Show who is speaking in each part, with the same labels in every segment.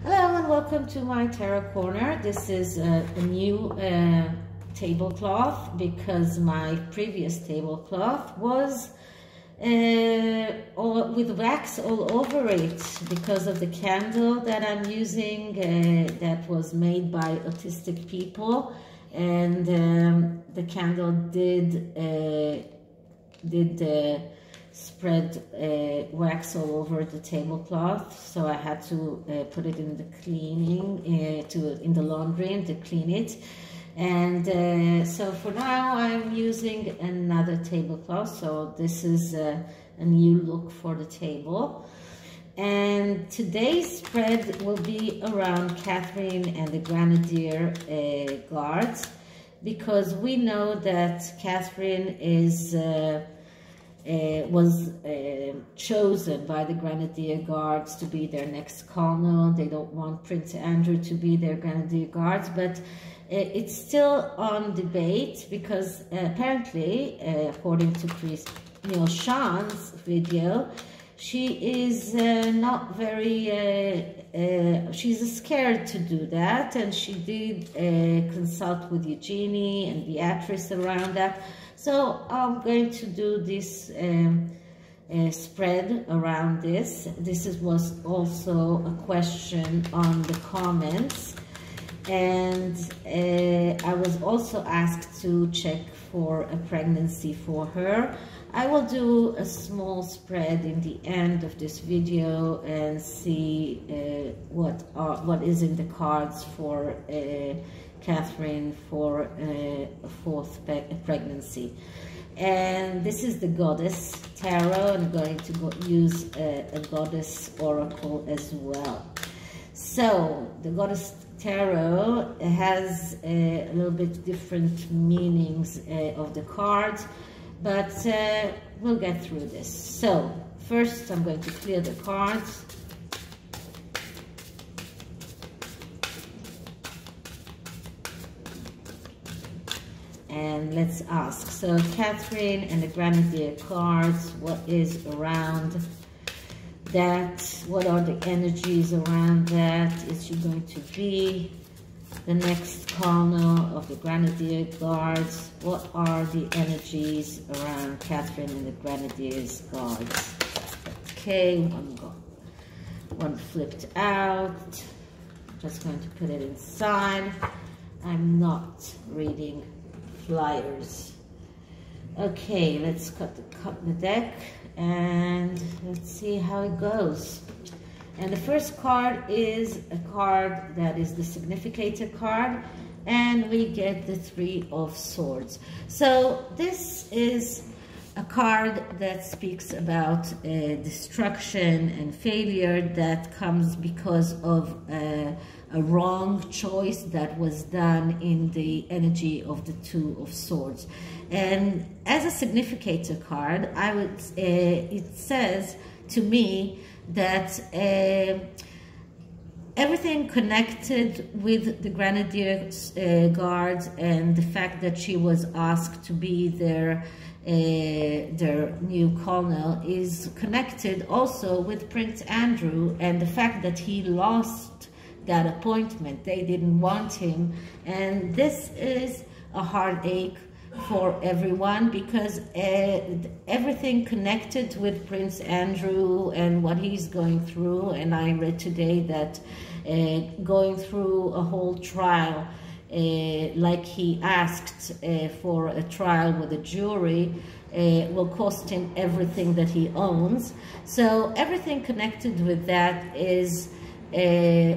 Speaker 1: Hello and welcome to my tarot corner. This is a new tablecloth because my previous tablecloth was with wax all over it because of the candle that I'm using that was made by autistic people, and the candle did spread wax all over the tablecloth, so I had to put it in the cleaning, in the laundry and to clean it. And so for now I'm using another tablecloth, so this is a new look for the table. And today's spread will be around Catherine and the Grenadier guards, because we know that Catherine was chosen by the Grenadier guards to be their next colonel. They don't want Prince Andrew to be their Grenadier guards, but it's still on debate because apparently, according to Neil Sean's video, she is not very, she's scared to do that, and she did consult with Eugenie and Beatrice around that. So I'm going to do this spread around this. This was also a question on the comments, and I was also asked to check for a pregnancy for her. I will do a small spread in the end of this video and see what is in the cards for Catherine for a fourth pregnancy. And this is the Goddess Tarot. I'm going to use a Goddess Oracle as well. So the Goddess Tarot has a little bit different meanings of the cards, but we'll get through this. So first I'm going to clear the cards. And let's ask. So Catherine and the Grenadier cards, what is around that? What are the energies around that? Is she going to be the next colonel of the Grenadier guards? What are the energies around Catherine and the Grenadier's guards? Okay, one flipped out. Just going to put it inside. I'm not reading flyers. Okay, let's cut the deck and let's see how it goes. And the first card is a card that is the Significator card, and we get the Three of Swords. So this is a card that speaks about destruction and failure that comes because of a wrong choice that was done in the energy of the Two of Swords. And as a Significator card, it says to me that everything connected with the Grenadier guards and the fact that she was asked to be their new colonel is connected also with Prince Andrew and the fact that he lost that appointment. They didn't want him, and this is a heartache for everyone because everything connected with Prince Andrew and what he's going through. And I read today that going through a whole trial, like he asked for a trial with a jury, will cost him everything that he owns. So everything connected with that is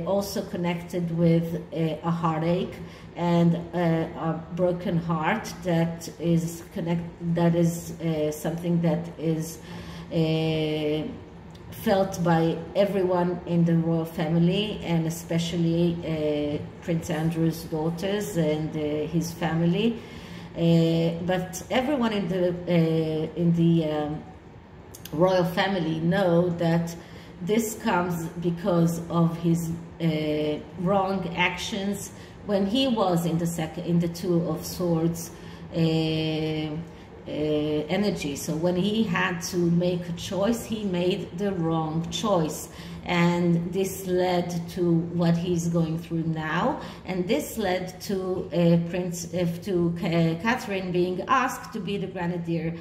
Speaker 1: also connected with a heartache and a broken heart that is something that is felt by everyone in the royal family, and especially Prince Andrew's daughters and his family. But everyone in the royal family know that this comes because of his wrong actions when he was in the Two of Swords energy. So when he had to make a choice, he made the wrong choice, and this led to what he's going through now, and this led to Catherine being asked to be the Grenadier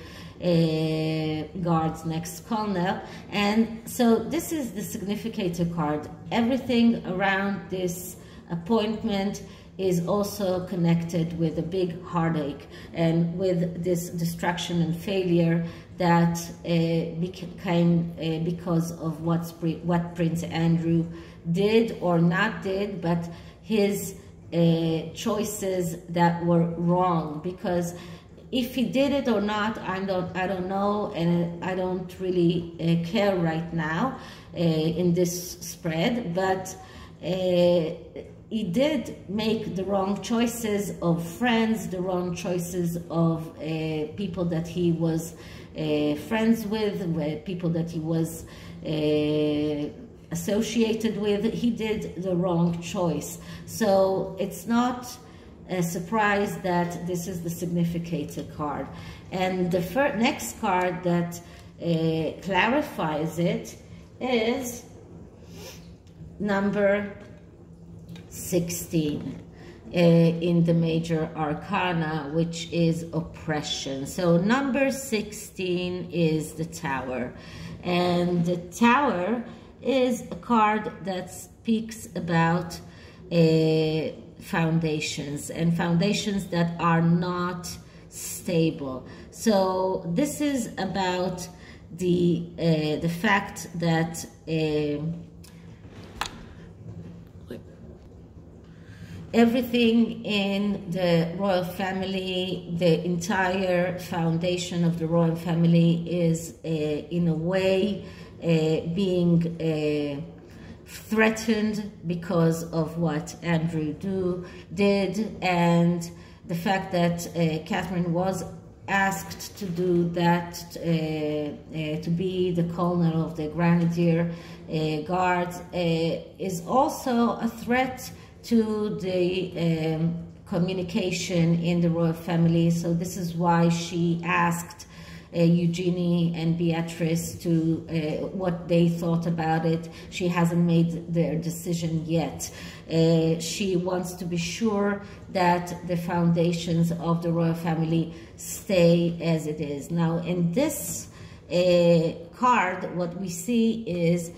Speaker 1: Guard's next colonel. And so this is the Significator card. Everything around this appointment is also connected with a big heartache and with this destruction and failure that became because of what Prince Andrew did or not did, but his choices that were wrong. Because if he did it or not, I don't know, and I don't really care right now in this spread, but he did make the wrong choices of friends, the wrong choices of people that he was friends with, people that he was associated with. He did the wrong choice. So it's not a surprise that this is the Significator card. And the next card that clarifies it is number 16 in the major arcana, which is oppression. So number 16 is the Tower, and the Tower is a card that speaks about foundations, and foundations that are not stable. So this is about the fact that everything in the royal family, the entire foundation of the royal family is in a way being threatened because of what Andrew did, and the fact that Catherine was asked to do that, to be the colonel of the Grenadier Guards, is also a threat to the communication in the royal family. So this is why she asked Eugenie and Beatrice to what they thought about it. She hasn't made their decision yet. She wants to be sure that the foundations of the royal family stay as it is. Now, in this card, what we see is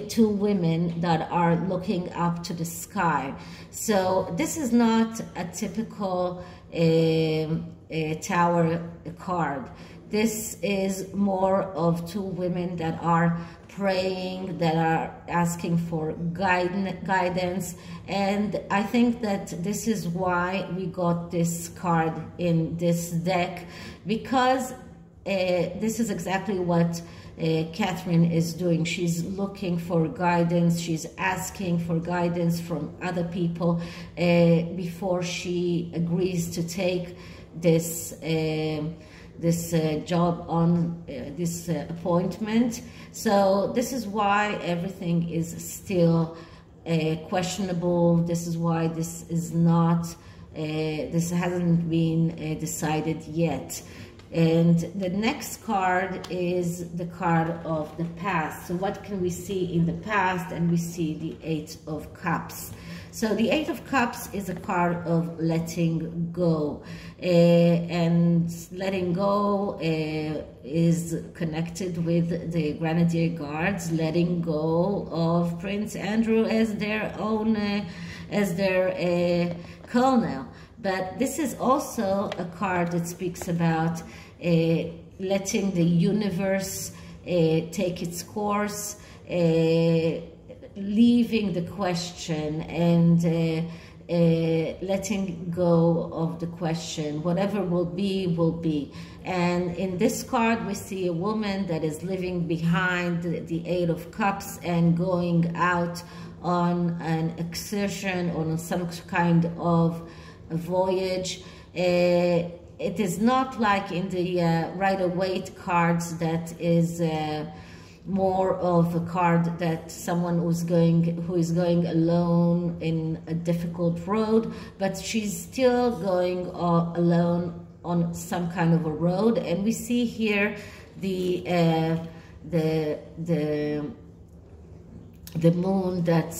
Speaker 1: two women that are looking up to the sky. So this is not a typical Tower card. This is more of two women that are praying, that are asking for guidance, and I think that this is why we got this card in this deck, because this is exactly what Catherine is doing. She's looking for guidance. She's asking for guidance from other people before she agrees to take this job on this appointment. So this is why everything is still questionable. This is why this is not this hasn't been decided yet. And the next card is the card of the past. So what can we see in the past? And we see the Eight of Cups. So the Eight of Cups is a card of letting go. And letting go is connected with the Grenadier Guards, letting go of Prince Andrew as their own, as their colonel. But this is also a card that speaks about letting the universe take its course, leaving the question and letting go of the question. Whatever will be, will be. And in this card, we see a woman that is living behind the Eight of Cups and going out on an excursion, on some kind of a voyage. It is not like in the Rider-Waite cards that is more of a card that someone who is going alone in a difficult road, but she's still going alone on some kind of a road, and we see here the moon that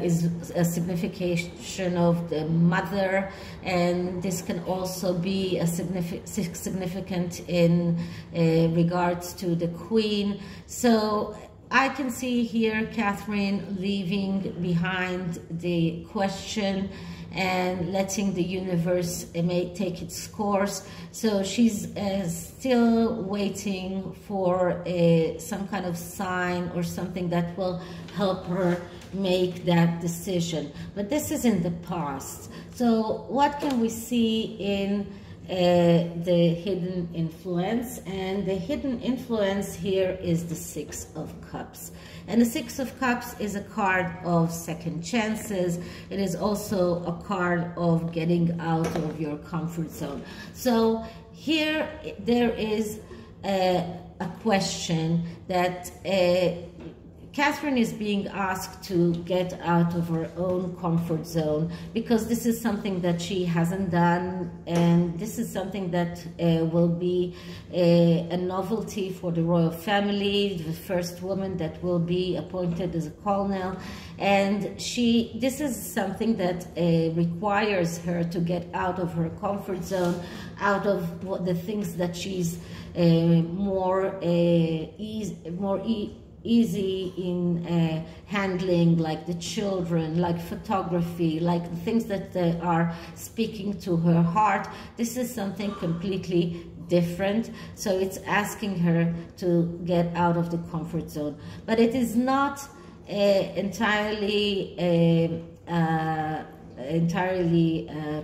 Speaker 1: is a signification of the mother, and this can also be a significant in regards to the queen. So I can see here Catherine leaving behind the question and letting the universe take its course. So she's still waiting for some kind of sign or something that will help her make that decision. But this is in the past. So what can we see in the hidden influence? And the hidden influence here is the Six of Cups. And the Six of Cups is a card of second chances. It is also a card of getting out of your comfort zone. So here there is a question that Catherine is being asked to get out of her own comfort zone, because this is something that she hasn't done, and this is something that will be a novelty for the royal family, the first woman that will be appointed as a colonel. And this is something that requires her to get out of her comfort zone, out of the things that she's more easy in handling, like the children, like photography, like the things that are speaking to her heart. This is something completely different. So it's asking her to get out of the comfort zone. But it is not entirely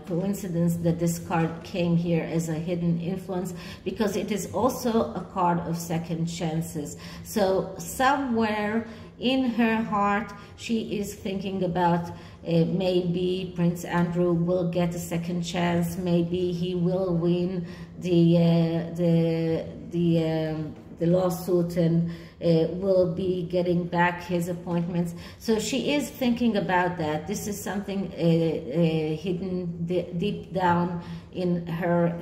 Speaker 1: coincidence that this card came here as a hidden influence, because it is also a card of second chances. So somewhere in her heart she is thinking about maybe Prince Andrew will get a second chance, maybe he will win the lawsuit and will be getting back his appointments. So she is thinking about that. This is something hidden deep down in her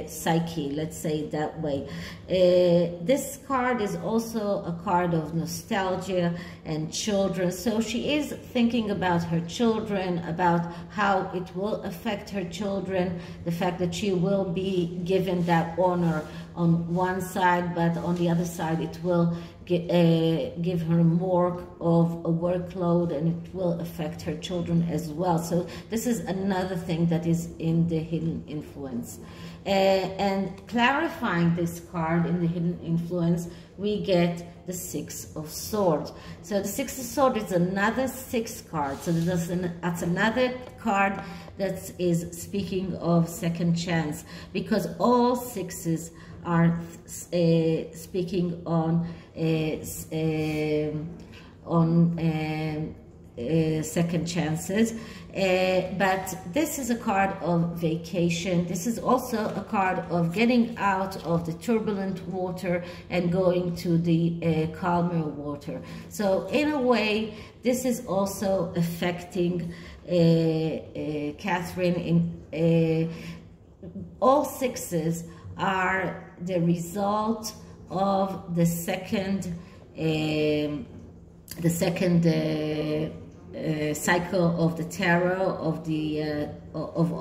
Speaker 1: psyche, let's say it that way. This card is also a card of nostalgia and children. So she is thinking about her children, about how it will affect her children, the fact that she will be given that honor on one side, but on the other side it will give her more of a workload, and it will affect her children as well. So this is another thing that is in the hidden influence. And clarifying this card in the hidden influence, we get the Six of Swords. So the Six of Swords is another six card. So that's another card that is speaking of second chance, because all sixes are speaking on second chances. But this is a card of vacation. This is also a card of getting out of the turbulent water and going to the calmer water. So in a way, this is also affecting Catherine. All sixes are the result of the second cycle of the tarot, of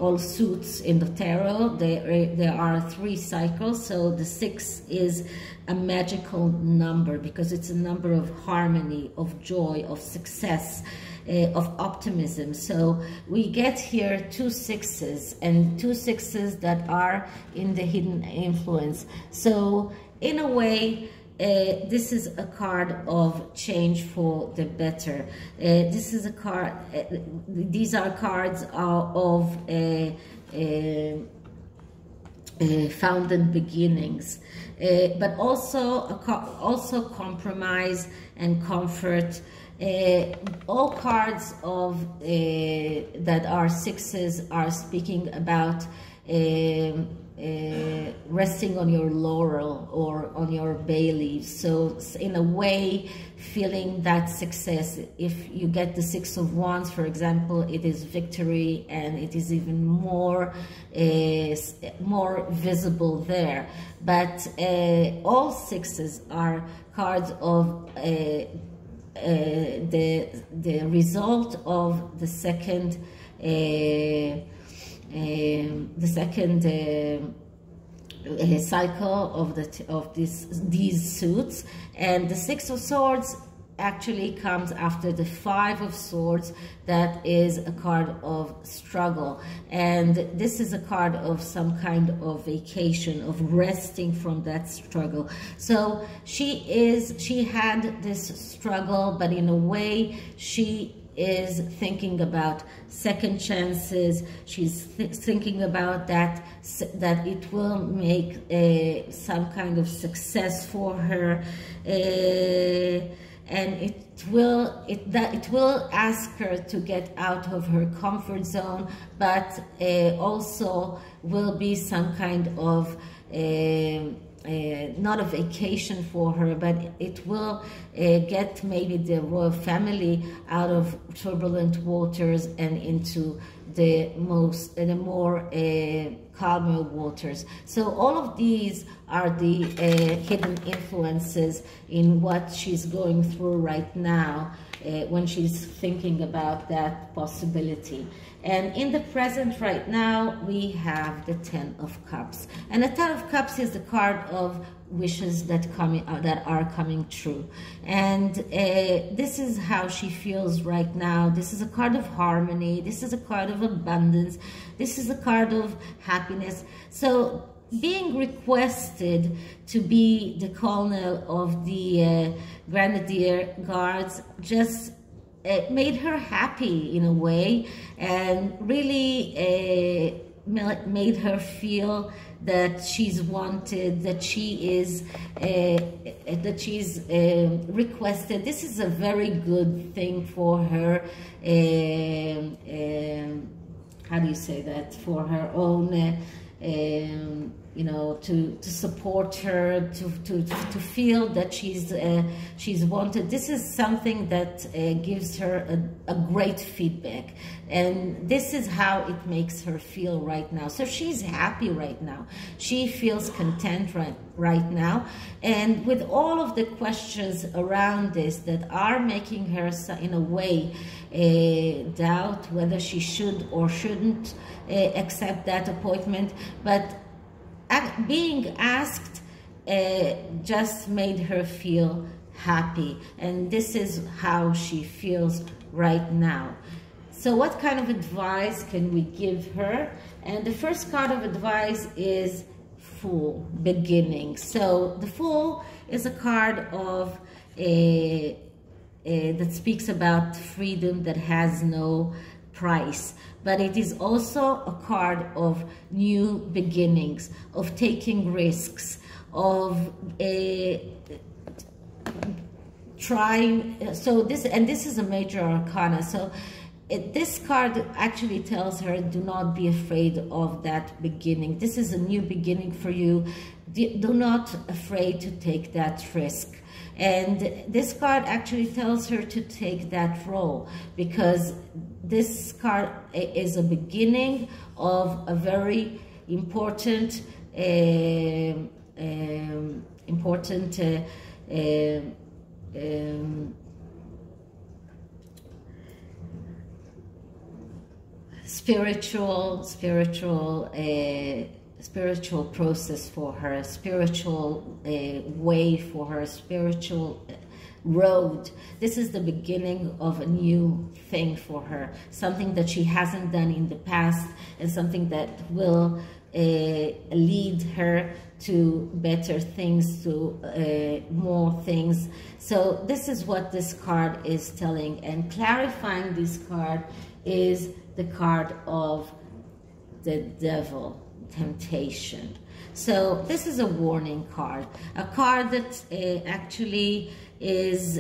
Speaker 1: all suits in the tarot. There are 3 cycles. So the 6 is a magical number because it's a number of harmony, of joy, of success, of optimism. So we get here 2 sixes, and 2 sixes that are in the hidden influence. So in a way, this is a card of change for the better. This is a card, these are cards of founded beginnings, but also compromise and comfort. All cards of that are sixes are speaking about resting on your laurel or on your bay leaves. So in a way, feeling that success. If you get the Six of Wands, for example, it is victory, and it is even more visible there. But all sixes are cards of the result of the second cycle of these suits. And the Six of Swords actually comes after the Five of Swords. That is a card of struggle, and this is a card of some kind of vacation, of resting from that struggle. So she had this struggle, but in a way she is thinking about second chances. She's thinking about that it will make some kind of success for her, and it will ask her to get out of her comfort zone, but also will be some kind of not a vacation for her, but it will get maybe the royal family out of turbulent waters and into the more calmer waters. So all of these are the hidden influences in what she's going through right now when she's thinking about that possibility. And in the present right now, we have the Ten of Cups. And the Ten of Cups is the card of wishes that are coming true. And this is how she feels right now. This is a card of harmony. This is a card of abundance. This is a card of happiness. So being requested to be the colonel of the Grenadier Guards just made her happy in a way, and really made her feel that she's wanted, that she's requested. This is a very good thing for her. How do you say that? For her own, you know, to support her, to feel that she's wanted. This is something that gives her a great feedback, and this is how it makes her feel right now. So she's happy right now. She feels content right now, and with all of the questions around this that are making her in a way doubt whether she should or shouldn't accept that appointment, but being asked just made her feel happy, and this is how she feels right now. So what kind of advice can we give her? And the first card of advice is Fool, beginning. So the Fool is a card of that speaks about freedom that has no price, but it is also a card of new beginnings, of taking risks, of trying. So this is a major arcana. So this card actually tells her, do not be afraid of that beginning. This is a new beginning for you. Do not afraid to take that risk. And this card actually tells her to take that role, because this card is a beginning of a very important spiritual process for her, spiritual way for her, spiritual road. This is the beginning of a new thing for her, something that she hasn't done in the past, and something that will lead her to better things, to more things. So this is what this card is telling, and clarifying this card is the card of the devil, temptation. So this is a warning card, a card that actually is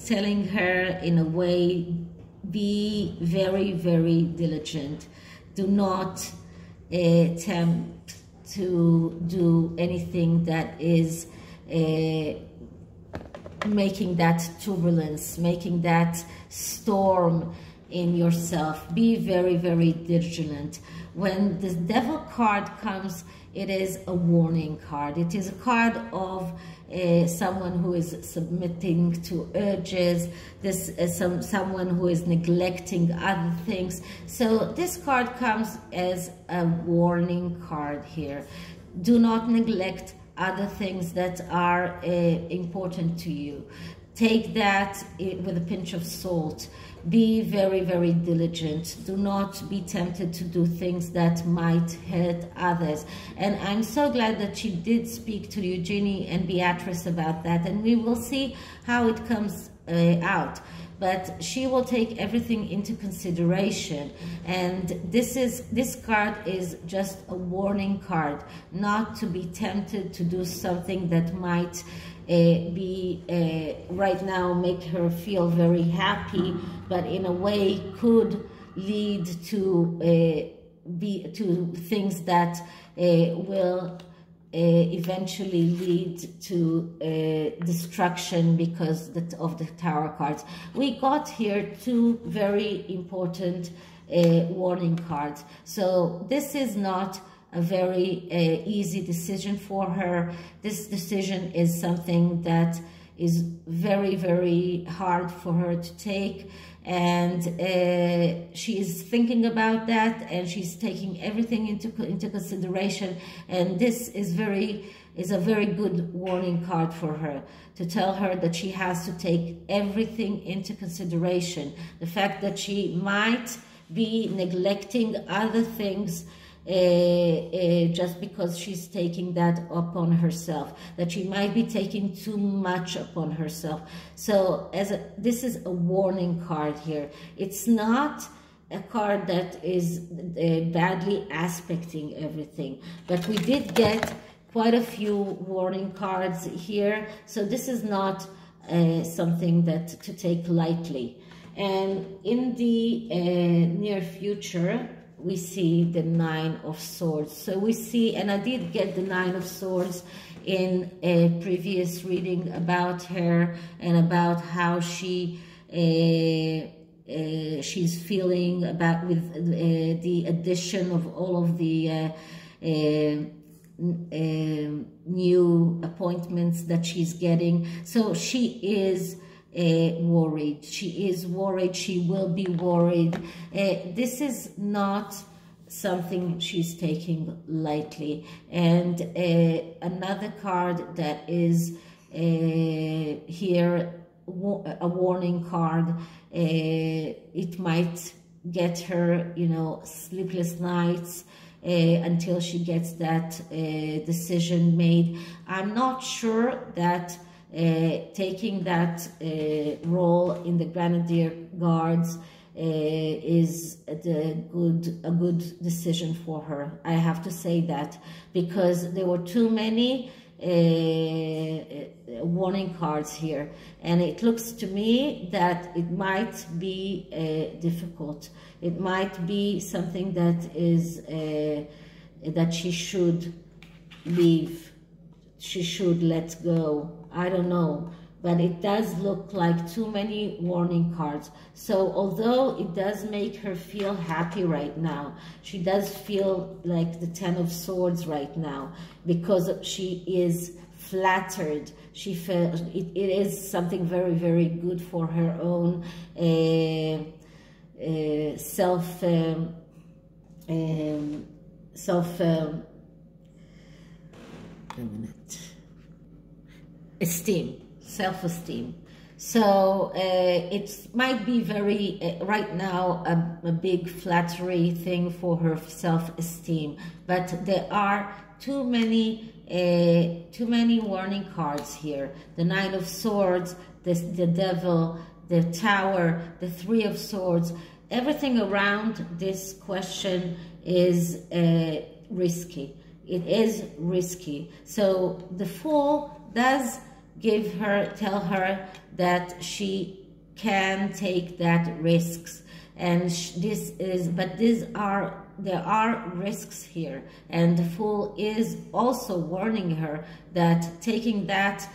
Speaker 1: telling her in a way, be very, very diligent. Do not attempt to do anything that is making that turbulence, making that storm in yourself. Be very, very vigilant. When the Devil card comes, it is a warning card. It is a card of someone who is submitting to urges. This is someone who is neglecting other things. So this card comes as a warning card here. Do not neglect other things that are important to you. Take that with a pinch of salt. Be very, very diligent. Do not be tempted to do things that might hurt others. And I'm so glad that she did speak to Eugenie and Beatrice about that. And we will see how it comes out. But she will take everything into consideration. And this card is just a warning card, not to be tempted to do something that might right now make her feel very happy, but in a way could lead to things that will eventually lead to destruction because of the tarot cards. We got here two very important warning cards. So this is not a very easy decision for her. This decision is something that is very, very hard for her to take. And she is thinking about that, and she's taking everything into consideration. And this is a very good warning card for her, to tell her that she has to take everything into consideration. The fact that she might be neglecting other things just because she's taking that upon herself, that she might be taking too much upon herself. So this is a warning card here. It's not a card that is badly aspecting everything, but we did get quite a few warning cards here, so this is not something that to take lightly. And in the near future, we see the Nine of Swords. So we see, and I did get the Nine of Swords in a previous reading about her and about how she's feeling about with the addition of all of the new appointments that she's getting. So she is worried. She is worried. She will be worried. This is not something she's taking lightly. And another card that is here, a warning card. It might get her, sleepless nights until she gets that decision made. I'm not sure that taking that role in the Grenadier Guards is a good decision for her. I have to say that, because there were too many warning cards here, and it looks to me that it might be difficult. It might be something that is that she should leave. She should let go. I don't know, but it does look like too many warning cards. So although it does make her feel happy right now, she does feel like the Ten of Swords right now, because she is flattered. She felt it is something very, very good for her own self-esteem. So it might be very, right now, a big flattery thing for her self-esteem, but there are too many warning cards here. The Nine of Swords, the Devil, the Tower, the Three of Swords. Everything around this question is risky. It is risky. So the Fool does tell her that she can take that risks, and but these are are risks here, and the Fool is also warning her that taking that,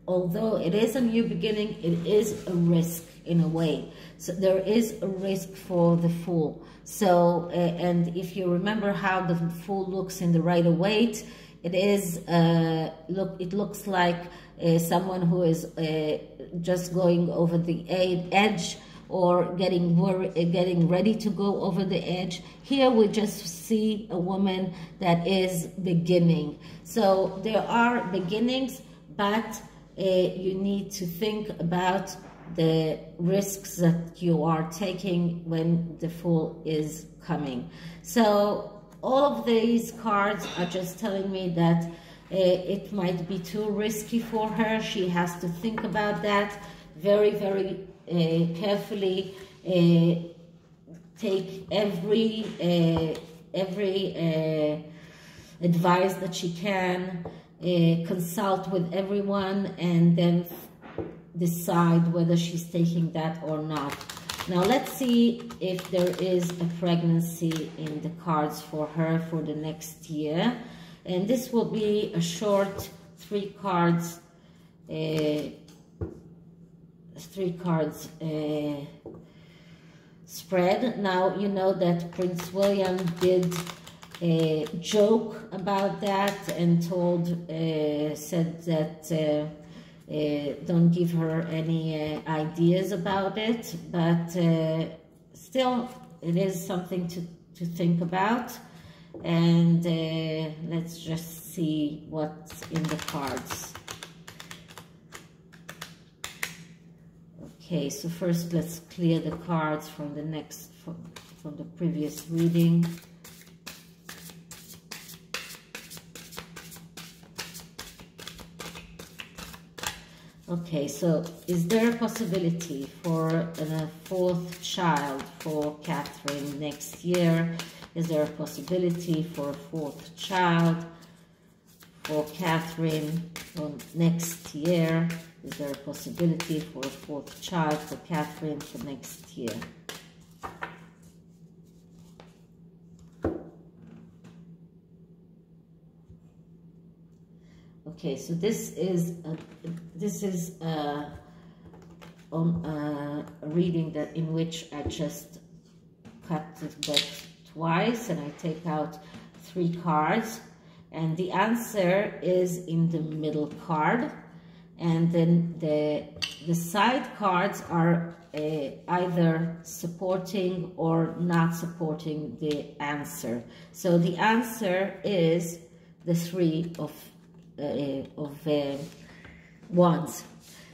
Speaker 1: although it is a new beginning, it is a risk in a way. So there is a risk for the Fool. So and if you remember how the Fool looks in the Rider-Waite, it is it looks like someone who is just going over the edge, or getting ready to go over the edge. Here we just see a woman that is beginning. So there are beginnings, but you need to think about the risks that you are taking when the Fool is coming. So all of these cards are just telling me that it might be too risky for her. She has to think about that very, very carefully. Take every advice that she can, consult with everyone, and then decide whether she's taking that or not. Now let's see if there is a pregnancy in the cards for her for the next year. And this will be a short 3 cards spread. Now, you know that Prince William did a joke about that and said that don't give her any ideas about it, but still it is something to think about. And let's just see what's in the cards. Okay, so first let's clear the cards from the from the previous reading. Okay, so is there a possibility for a 4th child for Catherine next year? Is there a possibility for a 4th child for Catherine for next year? Is there a possibility for a 4th child for Catherine for next year? Okay, so this is a reading that in which I just cut the deck twice, and I take out 3 cards, and the answer is in the middle card, and then the side cards are either supporting or not supporting the answer. So the answer is the 3 of Wands.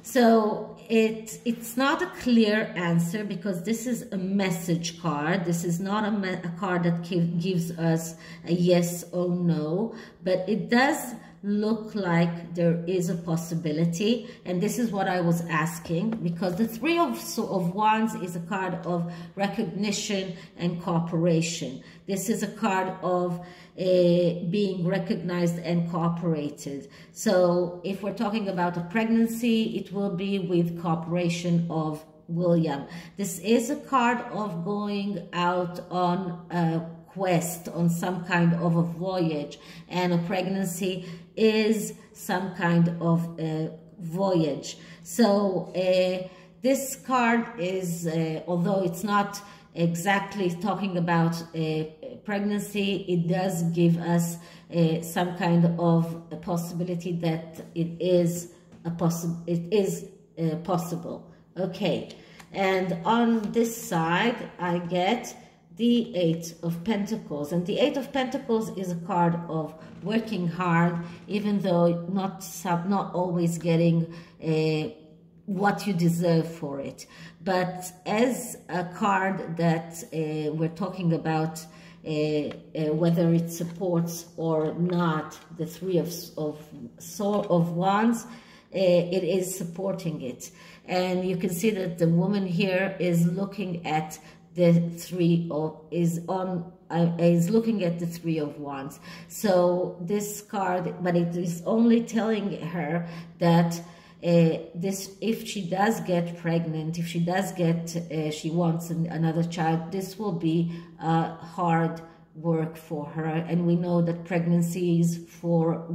Speaker 1: So it's not a clear answer, because this is a message card. This is not a card that gives us a yes or no, but it does look like there is a possibility, and this is what I was asking, because the 3 of Wands is a card of recognition and cooperation. This is a card of being recognized and cooperated. So if we're talking about a pregnancy, it will be with cooperation of William. This is a card of going out on a quest, on some kind of a voyage, and a pregnancy is some kind of a voyage. So this card is, although it's not exactly talking about pregnancy, it does give us some kind of a possibility that it is possible. Okay, and on this side I get the 8 of Pentacles, and the 8 of Pentacles is a card of working hard, even though not always getting what you deserve for it. But as a card that we're talking about, whether it supports or not the 3 of Wands, it is supporting it. And you can see that the woman here is looking at the 3 of is looking at the 3 of Wands. So this card, but it is only telling her that if she does get pregnant, if she does get she wants another child, this will be a hard work for her. And we know that pregnancies for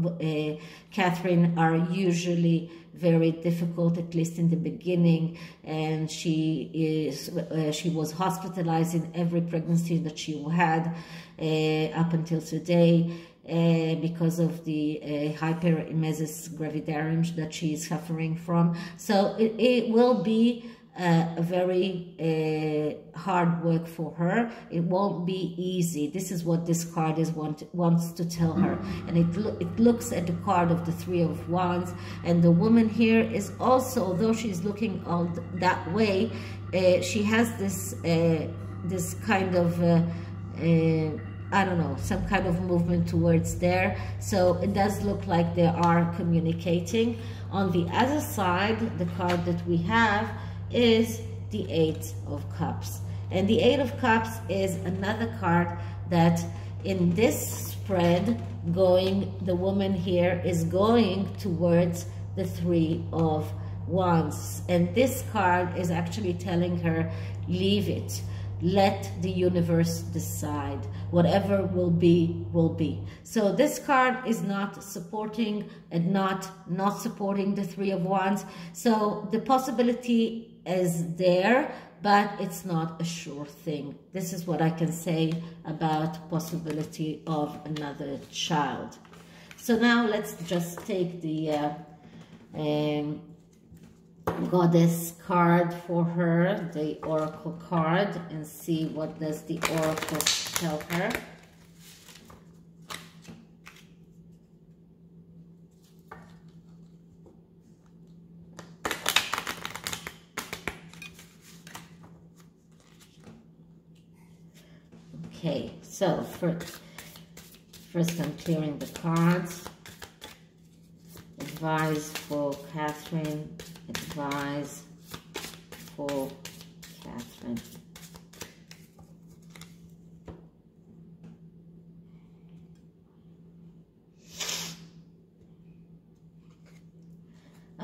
Speaker 1: Catherine are usually very difficult, at least in the beginning, and she was hospitalized in every pregnancy that she had up until today because of the hyperemesis gravidarum that she is suffering from. So it will be a very hard work for her. It won't be easy. This is what this card wants to tell her. And it looks at the card of the Three of Wands, and the woman here is also, although she's looking all that way, she has this this kind of I don't know, some kind of movement towards there. So it does look like they are communicating. On the other side, the card that we have is the Eight of Cups. And the Eight of Cups is another card that in this spread the woman here is going towards the Three of Wands. And this card is actually telling her, leave it. Let the universe decide. Whatever will be, will be. So this card is not supporting and not supporting the Three of Wands. So the possibility is there, but it's not a sure thing. This is what I can say about possibility of another child. So now let's just take the Goddess card for her, the Oracle card, and see what does the Oracle tell her. Okay, so first I'm clearing the cards. Advice for Catherine. Advice for Catherine.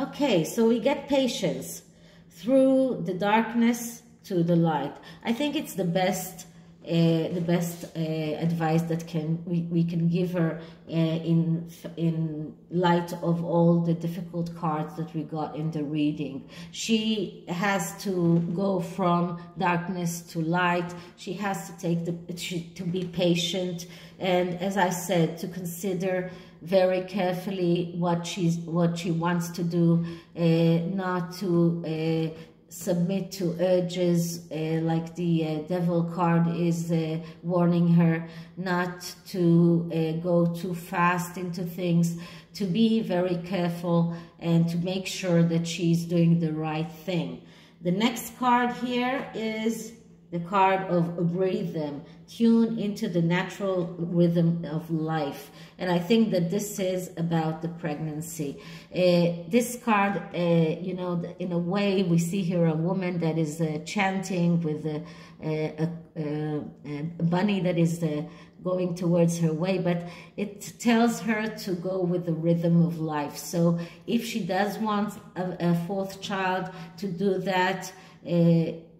Speaker 1: Okay, so we get patience through the darkness to the light. I think it's the best advice that we can give her in light of all the difficult cards that we got in the reading. She has to go from darkness to light. She has to to be patient, and as I said, to consider very carefully what she wants to do, not to submit to urges, like the Devil card is warning her not to go too fast into things, to be very careful and to make sure that she's doing the right thing. The next card here is the card of rhythm. Tune into the natural rhythm of life. And I think that this is about the pregnancy. This card, you know, in a way, we see here a woman that is chanting with a bunny that is going towards her way, but it tells her to go with the rhythm of life. So if she does want a fourth child, to do that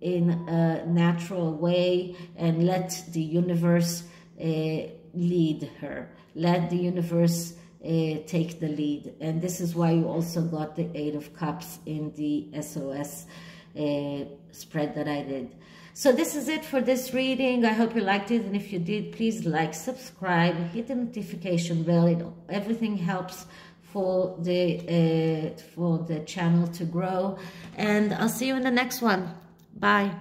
Speaker 1: in a natural way and let the universe lead her. Let the universe take the lead. And this is why you also got the Eight of Cups in the SOS spread that I did. So this is it for this reading. I hope you liked it, and if you did, please like, subscribe, hit the notification bell. Everything helps for the channel to grow, and I'll see you in the next one. Bye.